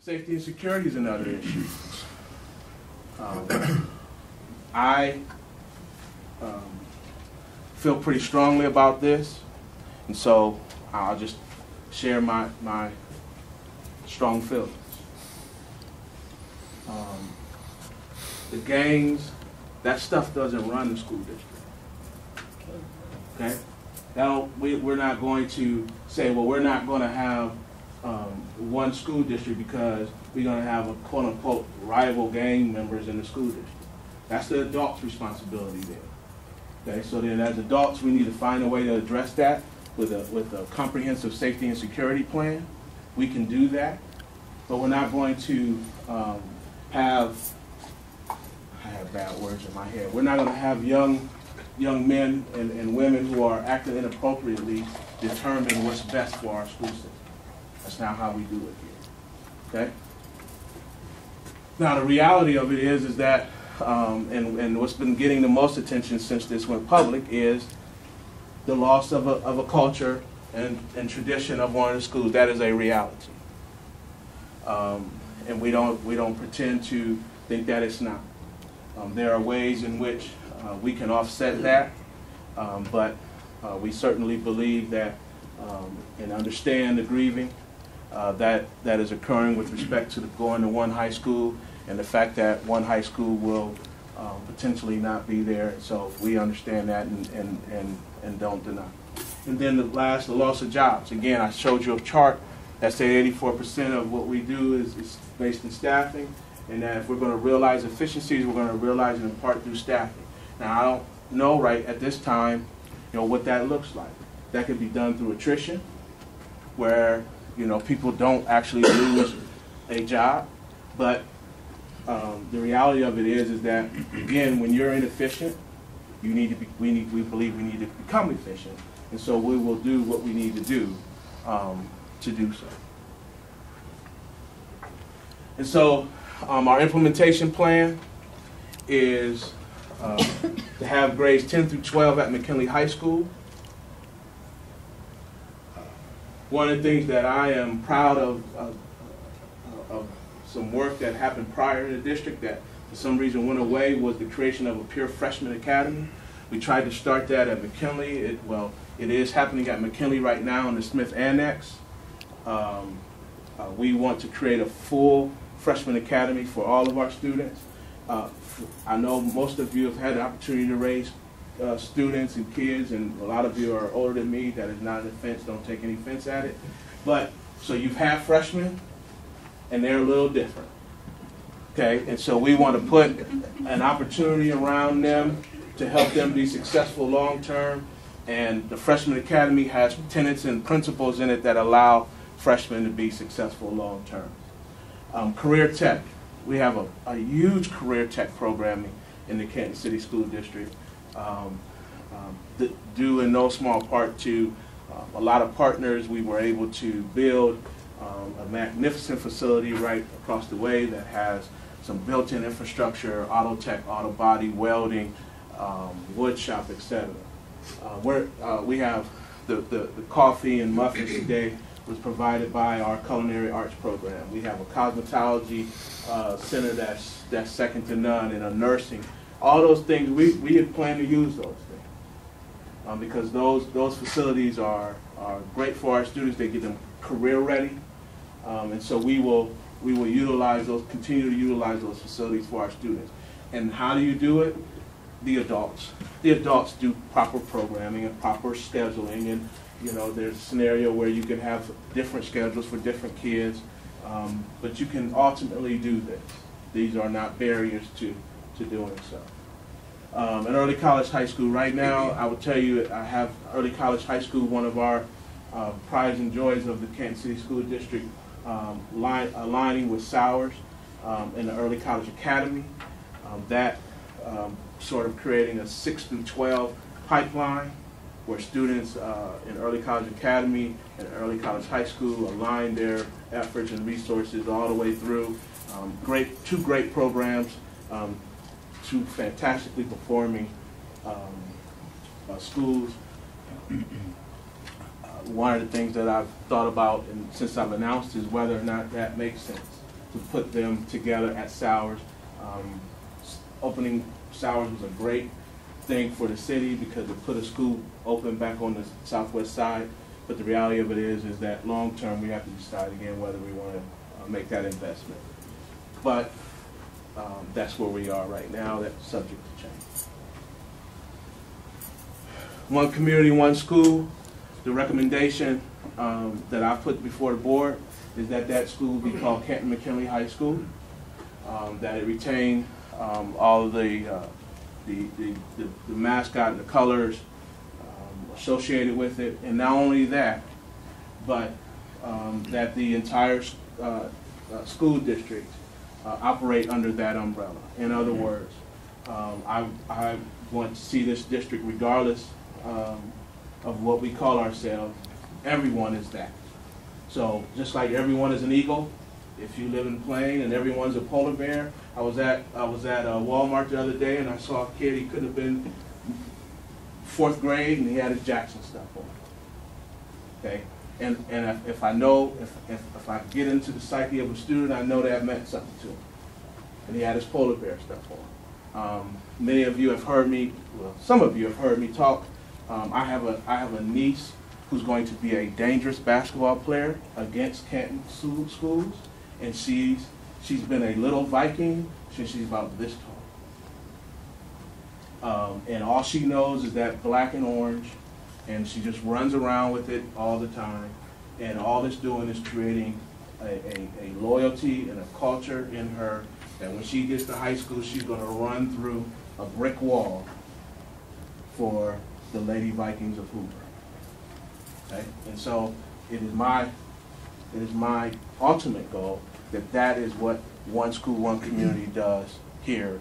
Safety and security is another issue. I feel pretty strongly about this, and so I'll just share my strong feelings. The gangs, that stuff doesn't run the school district. Okay? We're not going to say, well, we're not going to have one school district because we're going to have a quote-unquote rival gang members in the school district. That's the adult's responsibility there. Okay? So then as adults, we need to find a way to address that with a comprehensive safety and security plan. We can do that, but we're not going to I have bad words in my head. We're not going to have young men and women who are acting inappropriately determine what's best for our school system. That's not how we do it here. Okay? Now the reality of it is that, and what's been getting the most attention since this went public is the loss of a culture and tradition of one of the schools. That is a reality. And we don't pretend to think that it's not. There are ways in which we can offset that, but we certainly believe that and understand the grieving that is occurring with respect to going to one high school and the fact that one high school will potentially not be there. So we understand that and don't deny. And then the loss of jobs. Again, I showed you a chart that said 84% of what we do is based in staffing, and that if we're going to realize efficiencies, we're going to realize it in part through staffing. Now, I don't know right at this time, what that looks like. That could be done through attrition, where people don't actually lose a job, but the reality of it is that again, when you're inefficient, we believe we need to become efficient, and so we will do what we need to do so. And so our implementation plan is to have grades 10 through 12 at McKinley High School. One of the things that I am proud of some work that happened prior in the district that for some reason went away was the creation of a pure freshman academy. We tried to start that at McKinley. It is happening at McKinley right now in the Smith Annex. We want to create a full freshman academy for all of our students. I know most of you have had the opportunity to raise students and kids, and a lot of you are older than me. That is not an offense. Don't take any offense at it. But so you've had freshmen, and they're a little different. Okay, and so we want to put an opportunity around them to help them be successful long term. And the Freshman Academy has tenets and principles in it that allow freshmen to be successful long term. Career Tech. We have a huge Career Tech programming in the Kansas City School District, due in no small part to a lot of partners. We were able to build a magnificent facility right across the way that has some built-in infrastructure, auto tech, auto body, welding, wood shop, etc. We have the coffee and muffins today was provided by our culinary arts program. We have a cosmetology center that's second to none, and a nursing. All those things, we had planned to use those things because those facilities are great for our students. They get them career ready, and so we will utilize those, continue to utilize those facilities for our students. And how do you do it? The adults do proper programming and proper scheduling, and there's a scenario where you can have different schedules for different kids, but you can ultimately do this. These are not barriers to doing so. At Early College High School right now, I will tell you, I have Early College High School, one of our prides and joys of the Kansas City School District, aligning with Sowers in the Early College Academy. Sort of creating a 6 through 12 pipeline where students in Early College Academy and Early College High School align their efforts and resources all the way through. Two great programs, two fantastically performing schools. One of the things that I've thought about and since I've announced is whether or not that makes sense. to put them together at Sowers. Opening Sowers was a great thing for the city because it put a school open back on the southwest side. But the reality of it is that long term we have to decide again whether we want to make that investment. But that's where we are right now. That's subject to change. One community, one school. The recommendation that I put before the board is that that school be called Canton McKinley High School. That it retain all of the mascot and the colors associated with it, and not only that, but that the entire school district operate under that umbrella. In other words, I want to see this district, regardless of what we call ourselves, everyone is that. So just like everyone is an eagle, if you live in Plain, and everyone's a polar bear. I was at Walmart the other day, and I saw a kid. He could have been 4th grade, and he had his Jackson stuff on. Okay, and if I know, if I get into the psyche of a student, I know that meant something to him. And he had his polar bear stuff on. Many of you have heard me. Well, some of you have heard me talk. I have a niece who's going to be a dangerous basketball player against Canton schools, and she's been a little Viking since she's about this tall. And all she knows is that black and orange, and she just runs around with it all the time. And all it's doing is creating a loyalty and a culture in her that when she gets to high school, she's going to run through a brick wall for the Lady Vikings of Hoover. Okay? And so it is my ultimate goal that is what one school, one community does here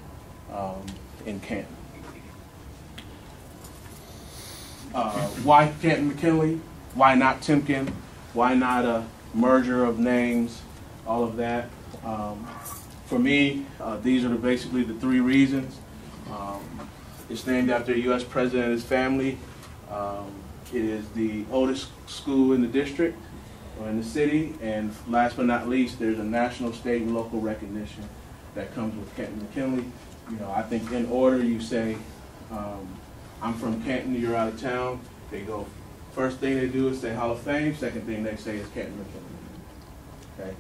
in Canton. Why Canton McKinley? Why not Timken? Why not a merger of names? All of that. For me, these are basically the 3 reasons. It's named after a U.S. president and his family. It is the oldest school in the district or in the city, and last but not least, there's a national, state, and local recognition that comes with Canton McKinley. You know, I think in order you say, I'm from Canton, you're out of town. They go, first thing they do is say Hall of Fame, second thing they say is Canton McKinley. Okay?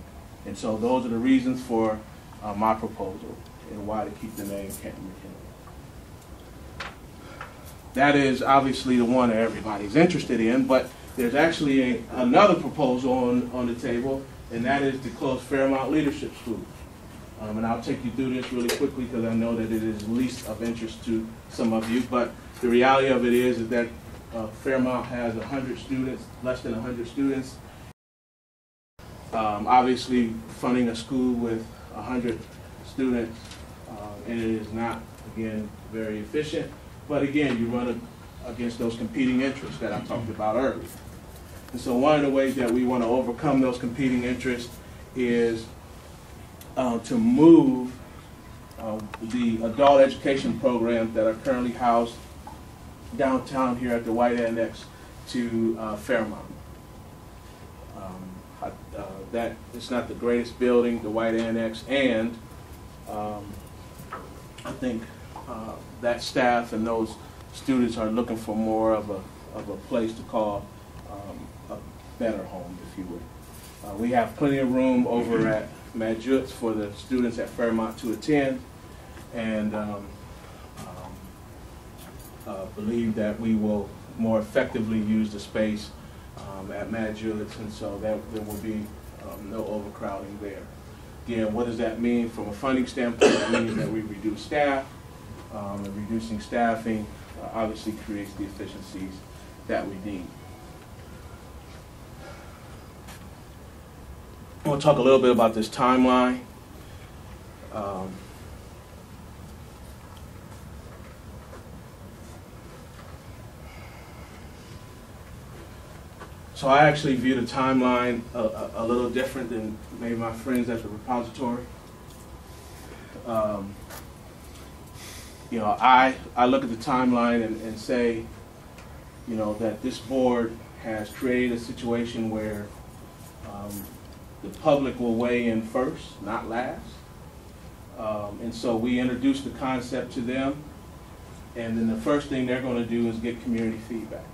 And so those are the reasons for my proposal and why to keep the name Canton McKinley. That is obviously the one that everybody's interested in, but there's actually another proposal on the table, and that is to close Fairmont Leadership School. And I'll take you through this really quickly because I know that it is least of interest to some of you, but the reality of it is that Fairmont has 100 students, less than 100 students. Obviously, funding a school with 100 students, and it is not, again, very efficient. But again, you run against those competing interests that I talked about earlier. And so one of the ways that we want to overcome those competing interests is to move the adult education programs that are currently housed downtown here at the White Annex to Fairmont. That it's not the greatest building, the White Annex, and I think that staff and those students are looking for more of a place to call a better home, if you would. We have plenty of room over at Madjutz for the students at Fairmont to attend, and believe that we will more effectively use the space at Madjutz, and so that there will be no overcrowding there. Again, what does that mean from a funding standpoint? That means that we reduce staff, and reducing staffing obviously creates the efficiencies that we need. I want to talk a little bit about this timeline. So I actually view the timeline a little different than maybe my friends at the repository. You know, I look at the timeline and say, you know, that this board has created a situation where The public will weigh in first, not last. And so we introduce the concept to them, and then the first thing they're going to do is get community feedback.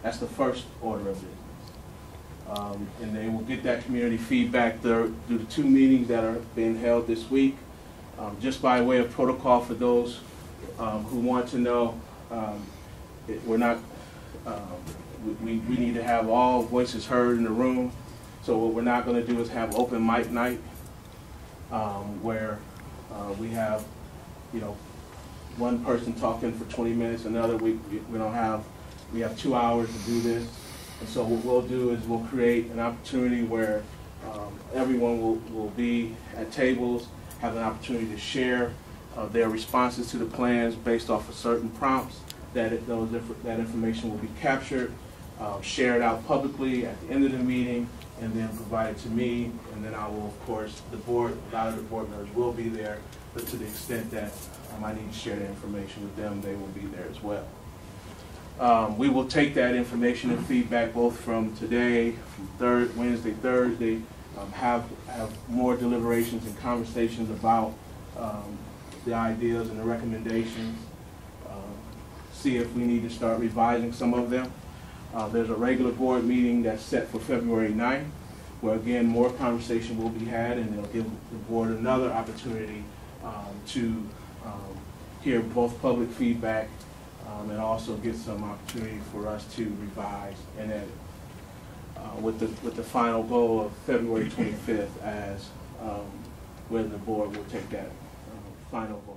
That's the first order of business. And they will get that community feedback through the 2 meetings that are being held this week. Just by way of protocol for those who want to know, we're not, we need to have all voices heard in the room. So what we're not going to do is have open mic night, where we have, one person talking for 20 minutes, another we don't have, we have 2 hours to do this. And so what we'll do is we'll create an opportunity where everyone will be at tables, have an opportunity to share their responses to the plans based off of certain prompts. That information will be captured, shared out publicly at the end of the meeting, and then provided to me. And then I will, of course, the board, a lot of the board members will be there, but to the extent that I need to share that information with them, they will be there as well. We will take that information and feedback both from today, from Wednesday, Thursday, have more deliberations and conversations about the ideas and the recommendations, see if we need to start revising some of them. There's a regular board meeting that's set for February 9th, where again more conversation will be had, and it'll give the board another opportunity to hear both public feedback and also get some opportunity for us to revise and edit, with the final goal of February 25th as when the board will take that final vote.